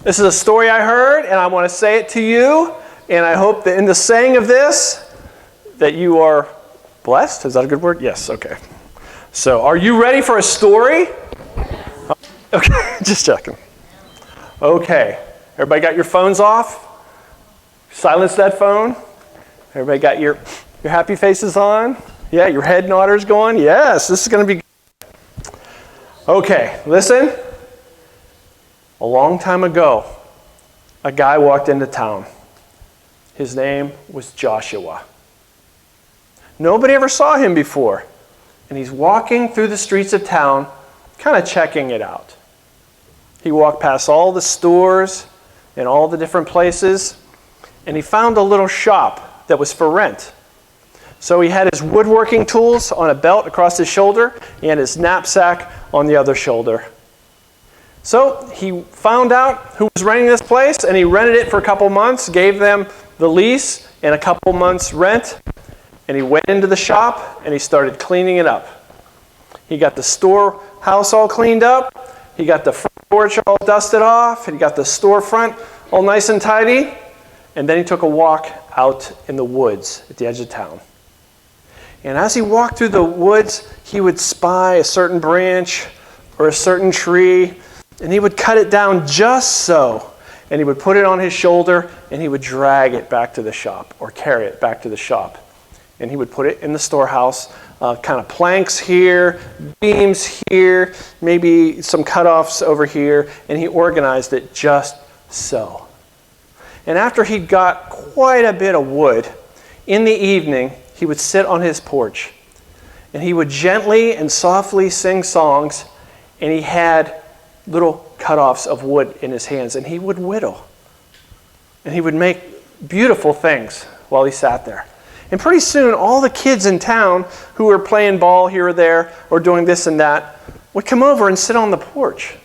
This is a story I heard, and I want to say it to you. And I hope that in the saying of this, that you are blessed. Is that a good word? Yes, okay. So, are you ready for a story? Okay, just checking. Okay, everybody got your phones off? Silence that phone. Everybody got your happy faces on? Yeah, your head nodders going? Yes, this is going to be good. Okay, listen. A long time ago, a guy walked into town. His name was Joshua. Nobody ever saw him before. And he's walking through the streets of town, kind of checking it out. He walked past all the stores and all the different places, and he found a little shop that was for rent. So he had his woodworking tools on a belt across his shoulder and his knapsack on the other shoulder. So he found out who was renting this place, and he rented it for a couple months, gave them the lease and a couple months rent, and he went into the shop and he started cleaning it up. He got the storehouse all cleaned up, he got the front porch all dusted off, and he got the storefront all nice and tidy, and then he took a walk out in the woods at the edge of town. And as he walked through the woods, he would spy a certain branch or a certain tree, and he would cut it down just so, and he would put it on his shoulder, and he would drag it back to the shop or carry it back to the shop. And he would put it in the storehouse, kind of planks here, beams here, maybe some cutoffs over here, and he organized it just so. And after he got quite a bit of wood, in the evening, he would sit on his porch, and he would gently and softly sing songs, and he had little cutoffs of wood in his hands, and he would whittle. And he would make beautiful things while he sat there. And pretty soon, all the kids in town who were playing ball here or there or doing this and that would come over and sit on the porch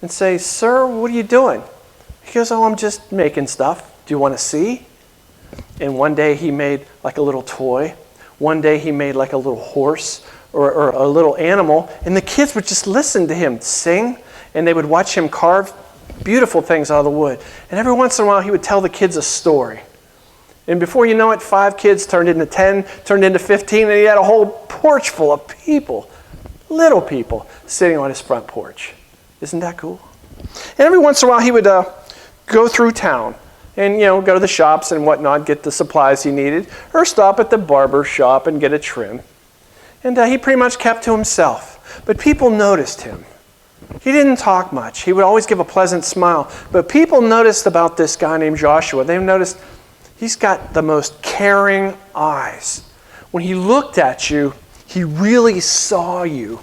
and say, "Sir, what are you doing?" He goes, "Oh, I'm just making stuff. Do you want to see?" And one day he made like a little toy. One day he made like a little horse or a little animal. And the kids would just listen to him sing, and they would watch him carve beautiful things out of the wood. And every once in a while he would tell the kids a story. And before you know it, 5 kids turned into 10, turned into 15, and he had a whole porch full of people, little people, sitting on his front porch. Isn't that cool? And every once in a while he would go through town and, go to the shops and whatnot, get the supplies he needed, or stop at the barber shop and get a trim. And he pretty much kept to himself. But people noticed him. He didn't talk much. He would always give a pleasant smile. But people noticed about this guy named Joshua. They noticed he's got the most caring eyes. When he looked at you, he really saw you.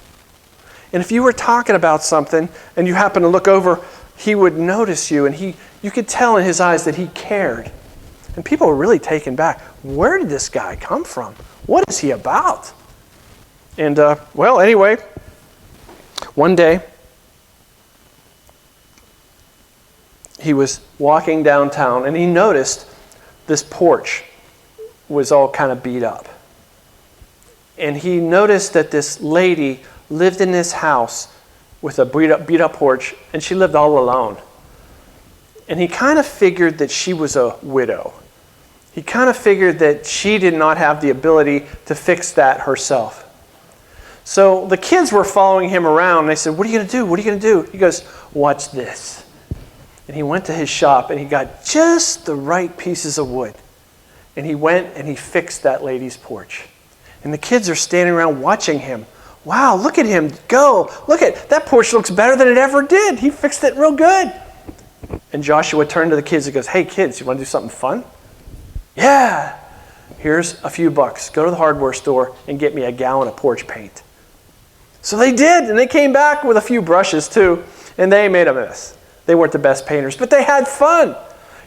And if you were talking about something and you happened to look over, he would notice you, and you could tell in his eyes that he cared. And people were really taken back. Where did this guy come from? What is he about? And, anyway, one day, he was walking downtown, and he noticed this porch was all kind of beat up. And he noticed that this lady lived in this house with a beat up porch, and she lived all alone. And he kind of figured that she was a widow. He kind of figured that she did not have the ability to fix that herself. So the kids were following him around, and they said, "What are you going to do? What are you going to do?" He goes, "Watch this." And he went to his shop, and he got just the right pieces of wood. And he went and he fixed that lady's porch. And the kids are standing around watching him. Wow, look at him go. Look at that porch, looks better than it ever did. He fixed it real good. And Joshua turned to the kids and goes, "Hey kids, you want to do something fun?" "Yeah. Here's a few bucks. Go to the hardware store and get me a gallon of porch paint." So they did, and they came back with a few brushes too, and they made a mess. They weren't the best painters, but they had fun.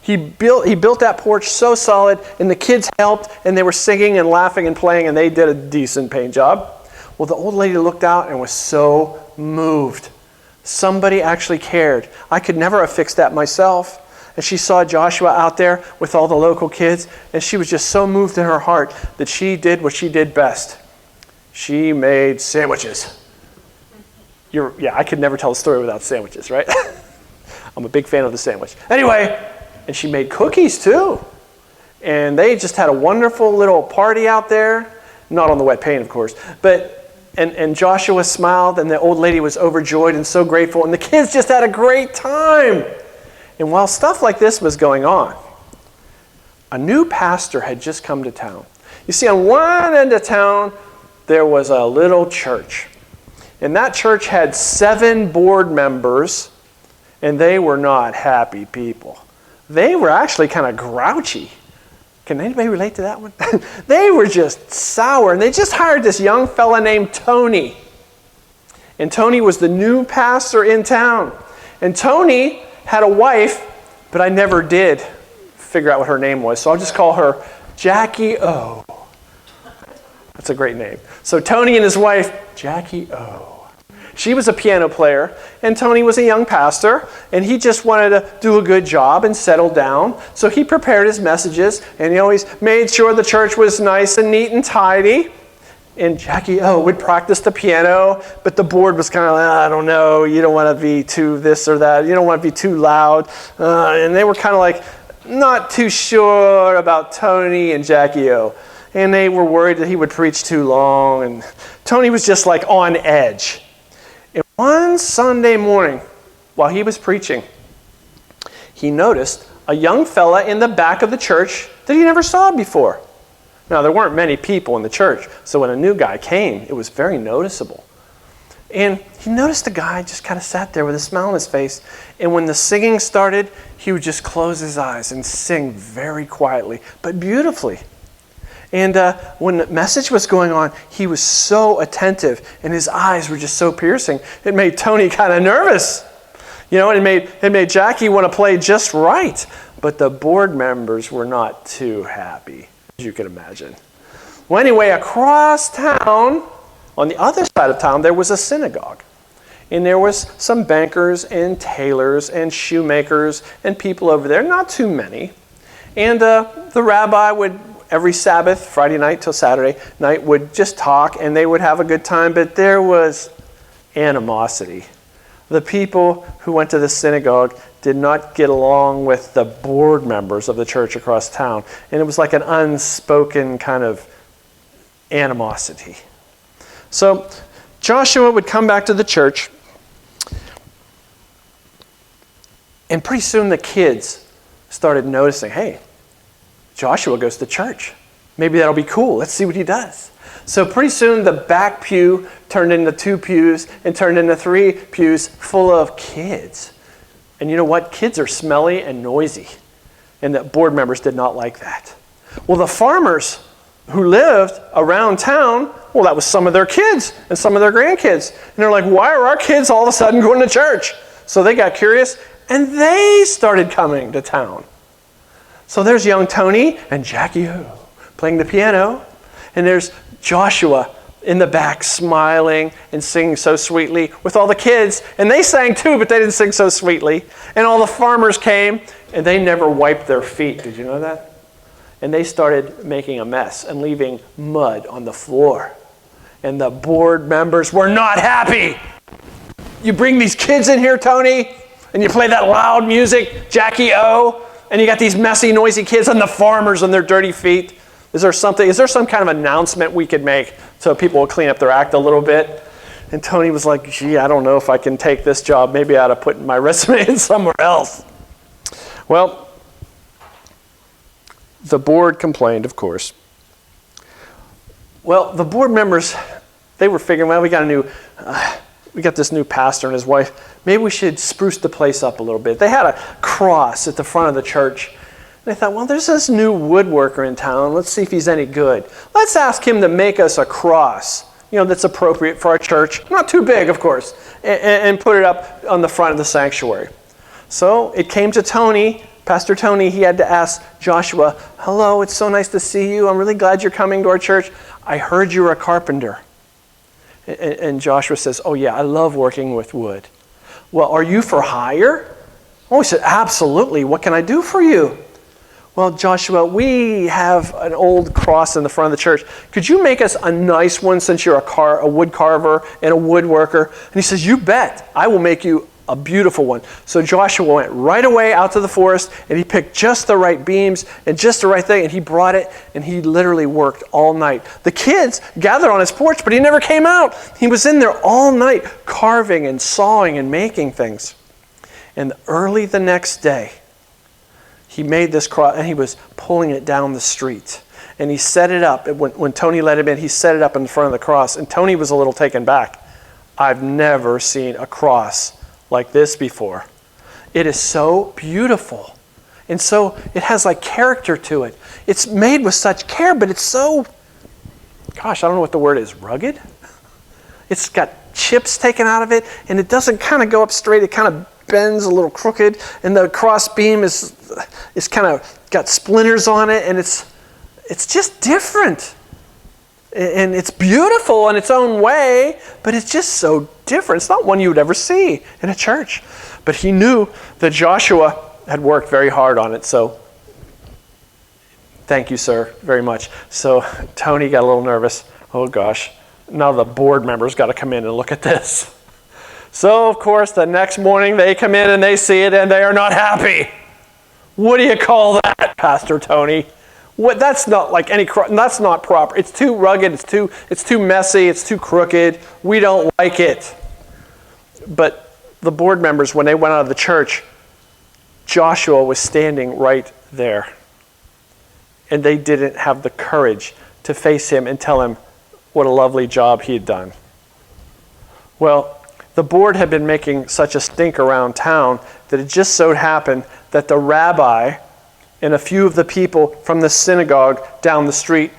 He built that porch so solid, and the kids helped, and they were singing and laughing and playing, and they did a decent paint job. Well, the old lady looked out and was so moved. Somebody actually cared. I could never have fixed that myself. And she saw Joshua out there with all the local kids, and she was just so moved in her heart that she did what she did best. She made sandwiches. I could never tell a story without sandwiches, right? I'm a big fan of the sandwich. Anyway, and she made cookies too. And they just had a wonderful little party out there. Not on the wet paint, of course. But and Joshua smiled, and the old lady was overjoyed and so grateful. And the kids just had a great time. And while stuff like this was going on, a new pastor had just come to town. You see, on one end of town, there was a little church. And that church had 7 board members, and they were not happy people. They were actually kind of grouchy. Can anybody relate to that one? They were just sour, and they just hired this young fella named Tony. And Tony was the new pastor in town. And Tony had a wife, but I never did figure out what her name was, so I'll just call her Jackie O. That's a great name. So Tony and his wife, Jackie O. She was a piano player, and Tony was a young pastor, and he just wanted to do a good job and settle down. So he prepared his messages, and he always made sure the church was nice and neat and tidy. And Jackie O would practice the piano, but the board was kind of like, I don't know, you don't want to be too this or that, you don't want to be too loud. And they were kind of like not too sure about Tony and Jackie O. And they were worried that he would preach too long, and Tony was just like on edge. And one Sunday morning, while he was preaching, he noticed a young fella in the back of the church that he never saw before. Now, there weren't many people in the church, so when a new guy came, it was very noticeable. And he noticed the guy just kind of sat there with a smile on his face, and when the singing started, he would just close his eyes and sing very quietly, but beautifully. And when the message was going on, he was so attentive, and his eyes were just so piercing. It made Tony kind of nervous. You know, it made Jackie want to play just right. But the board members were not too happy, as you can imagine. Well, anyway, across town, on the other side of town, there was a synagogue. And there was some bankers and tailors and shoemakers and people over there, not too many. And the rabbi would, every Sabbath, Friday night till Saturday night, would just talk, and they would have a good time, but there was animosity. The people who went to the synagogue did not get along with the board members of the church across town, and it was like an unspoken kind of animosity. So Joshua would come back to the church, and pretty soon the kids started noticing, hey, Joshua goes to church. Maybe that'll be cool. Let's see what he does. So pretty soon the back pew turned into 2 pews and turned into 3 pews full of kids. And you know what? Kids are smelly and noisy. And the board members did not like that. Well, the farmers who lived around town, well, that was some of their kids and some of their grandkids. And they're like, why are our kids all of a sudden going to church? So they got curious, and they started coming to town. So there's young Tony and Jackie O playing the piano, and there's Joshua in the back smiling and singing so sweetly with all the kids, and they sang too, but they didn't sing so sweetly. And all the farmers came, and they never wiped their feet. Did you know that? And they started making a mess and leaving mud on the floor. And the board members were not happy. You bring these kids in here, Tony, and you play that loud music, Jackie O, and you got these messy, noisy kids and the farmers on their dirty feet. Is there some kind of announcement we could make so people will clean up their act a little bit? And Tony was like, gee, I don't know if I can take this job. Maybe I ought to put my resume in somewhere else. Well, the board complained, of course. Well, the board members, they were figuring, well, we got this new pastor and his wife. Maybe we should spruce the place up a little bit. They had a cross at the front of the church. They thought, well, there's this new woodworker in town. Let's see if he's any good. Let's ask him to make us a cross, that's appropriate for our church. Not too big, of course, and put it up on the front of the sanctuary. So it came to Tony, Pastor Tony. He had to ask Joshua, hello, it's so nice to see you. I'm really glad you're coming to our church. I heard you're a carpenter. And Joshua says, oh yeah, I love working with wood. Well, are you for hire? Oh, he said, absolutely. What can I do for you? Well, Joshua, we have an old cross in the front of the church. Could you make us a nice one since you're a wood carver and a woodworker? And he says, you bet. I will make you a beautiful one. So Joshua went right away out to the forest, and he picked just the right beams and just the right thing, and he brought it, and he literally worked all night. The kids gathered on his porch, but he never came out. He was in there all night carving and sawing and making things. And early the next day, he made this cross, and he was pulling it down the street. And he set it up. When Tony let him in, he set it up in front of the cross. And Tony was a little taken back. I've never seen a cross like this before. It is so beautiful. And so it has like character to it. It's made with such care, but it's so, gosh, I don't know what the word is, rugged? It's got chips taken out of it, and it doesn't kind of go up straight. It kind of bends a little crooked, and the cross beam is kind of got splinters on it, and it's just different. And it's beautiful in its own way, but it's just so different. It's not one you would ever see in a church. But he knew that Joshua had worked very hard on it, so thank you, sir, very much. So Tony got a little nervous. Oh, gosh. Now the board members got to come in and look at this. So, of course, the next morning they come in and they see it, and they are not happy. What do you call that, Pastor Tony? What, that's not like any, that's not proper. It's too rugged, it's too messy, it's too crooked. We don't like it. But the board members, when they went out of the church, Joshua was standing right there. And they didn't have the courage to face him and tell him what a lovely job he had done. Well, the board had been making such a stink around town that it just so happened that the rabbi and a few of the people from the synagogue down the street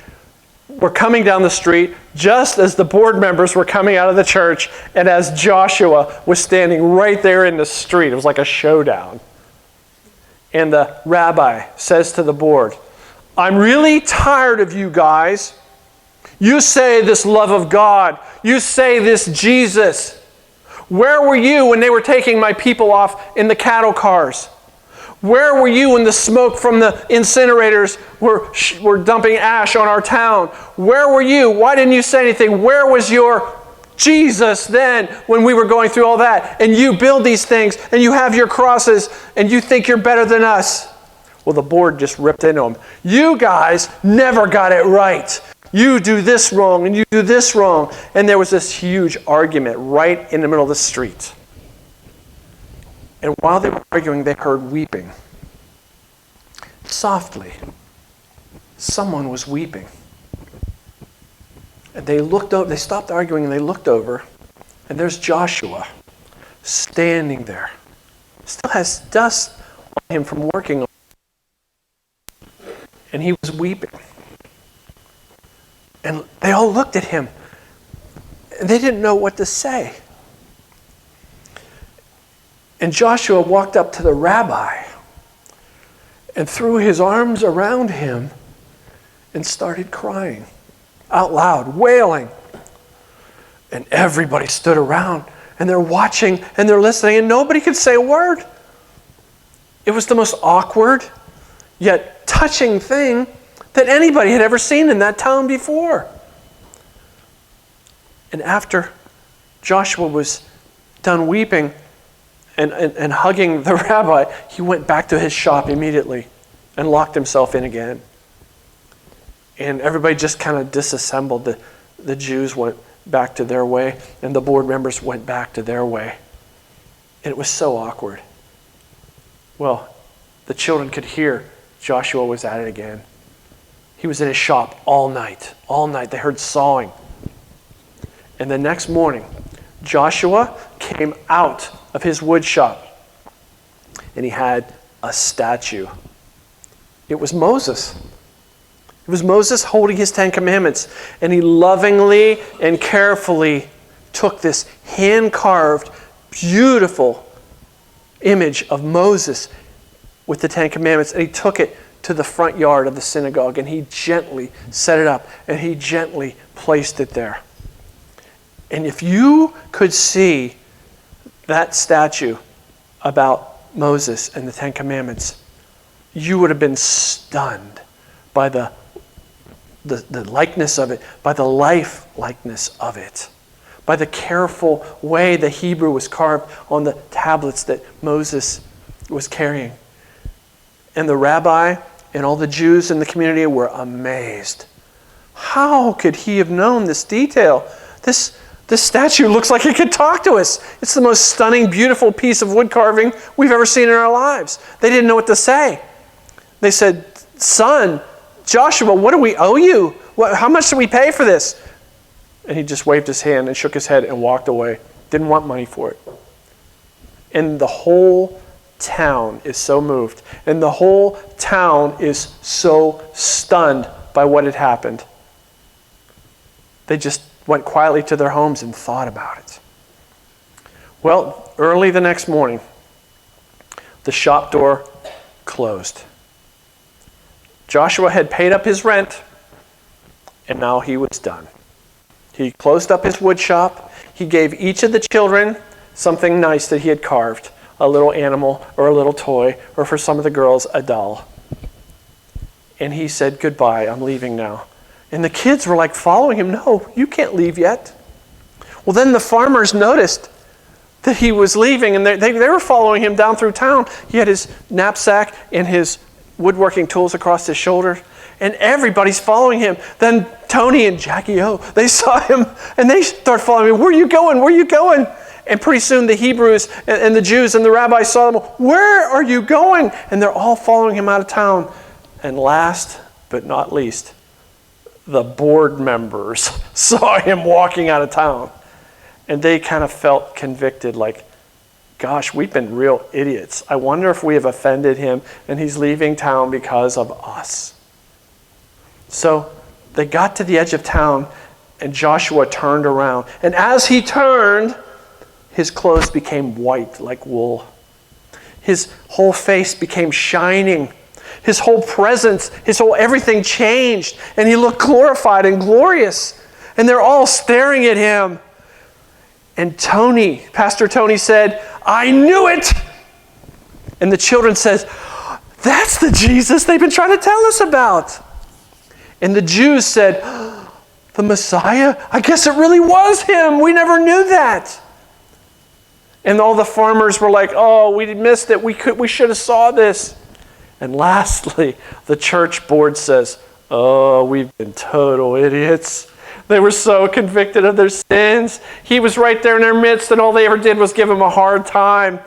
were coming down the street just as the board members were coming out of the church and as Joshua was standing right there in the street. It was like a showdown. And the rabbi says to the board, I'm really tired of you guys. You say this love of God. You say this Jesus. Where were you when they were taking my people off in the cattle cars? Where were you when the smoke from the incinerators were dumping ash on our town? Where were you? Why didn't you say anything? Where was your Jesus then when we were going through all that? And you build these things, and you have your crosses, and you think you're better than us. Well, the board just ripped into them. You guys never got it right. You do this wrong, and you do this wrong. And there was this huge argument right in the middle of the street. And while they were arguing, they heard weeping. Softly, someone was weeping. And they looked over, they stopped arguing and they looked over, and there's Joshua standing there. Still has dust on him from working on it. And he was weeping. And they all looked at him, and they didn't know what to say. And Joshua walked up to the rabbi and threw his arms around him and started crying out loud, wailing. And everybody stood around, and they're watching and they're listening, and nobody could say a word. It was the most awkward yet touching thing that anybody had ever seen in that town before. And after Joshua was done weeping and hugging the rabbi, he went back to his shop immediately and locked himself in again. And everybody just kind of disassembled. The Jews went back to their way, and the board members went back to their way. And it was so awkward. Well, the children could hear Joshua was at it again. He was in his shop all night. All night. They heard sawing. And the next morning, Joshua came out of his wood shop, and he had a statue. It was Moses. It was Moses holding his 10 Commandments, and he lovingly and carefully took this hand-carved, beautiful image of Moses with the 10 Commandments, and he took it to the front yard of the synagogue, and he gently set it up, and he gently placed it there. And if you could see that statue about Moses and the 10 Commandments, you would have been stunned by the likeness of it, by the life likeness of it, by the careful way the Hebrew was carved on the tablets that Moses was carrying. And the rabbi and all the Jews in the community were amazed. How could he have known this detail? This statue looks like it could talk to us. It's the most stunning, beautiful piece of wood carving we've ever seen in our lives. They didn't know what to say. They said, "Son, Joshua, what do we owe you? How much do we pay for this?" And he just waved his hand and shook his head and walked away. Didn't want money for it. And the whole town is so moved. And the whole town is so stunned by what had happened. They just went quietly to their homes and thought about it. Well, early the next morning, the shop door closed. Joshua had paid up his rent, and now he was done. He closed up his wood shop. He gave each of the children something nice that he had carved, a little animal or a little toy, or for some of the girls, a doll. And he said, "Goodbye, I'm leaving now." And the kids were like following him. "No, you can't leave yet." Well, then the farmers noticed that he was leaving, and they were following him down through town. He had his knapsack and his woodworking tools across his shoulder, and everybody's following him. Then Tony and Jackie O, they saw him, and they start following him. "Where are you going? Where are you going?" And pretty soon the Hebrews and the Jews and the rabbis saw them. "Where are you going?" And they're all following him out of town. And last but not least, the board members saw him walking out of town. And they kind of felt convicted, like, gosh, we've been real idiots. I wonder if we have offended him and he's leaving town because of us. So they got to the edge of town and Joshua turned around. And as he turned, his clothes became white like wool. His whole face became shining. His whole presence, his whole everything changed. And he looked glorified and glorious. And they're all staring at him. And Pastor Tony said, "I knew it." And the children said, "That's the Jesus they've been trying to tell us about." And the Jews said, "The Messiah? I guess it really was him. We never knew that." And all the farmers were like, "Oh, we missed it. We should have saw this." And lastly, the church board says, "Oh, we've been total idiots." They were so convicted of their sins. He was right there in their midst, and all they ever did was give him a hard time.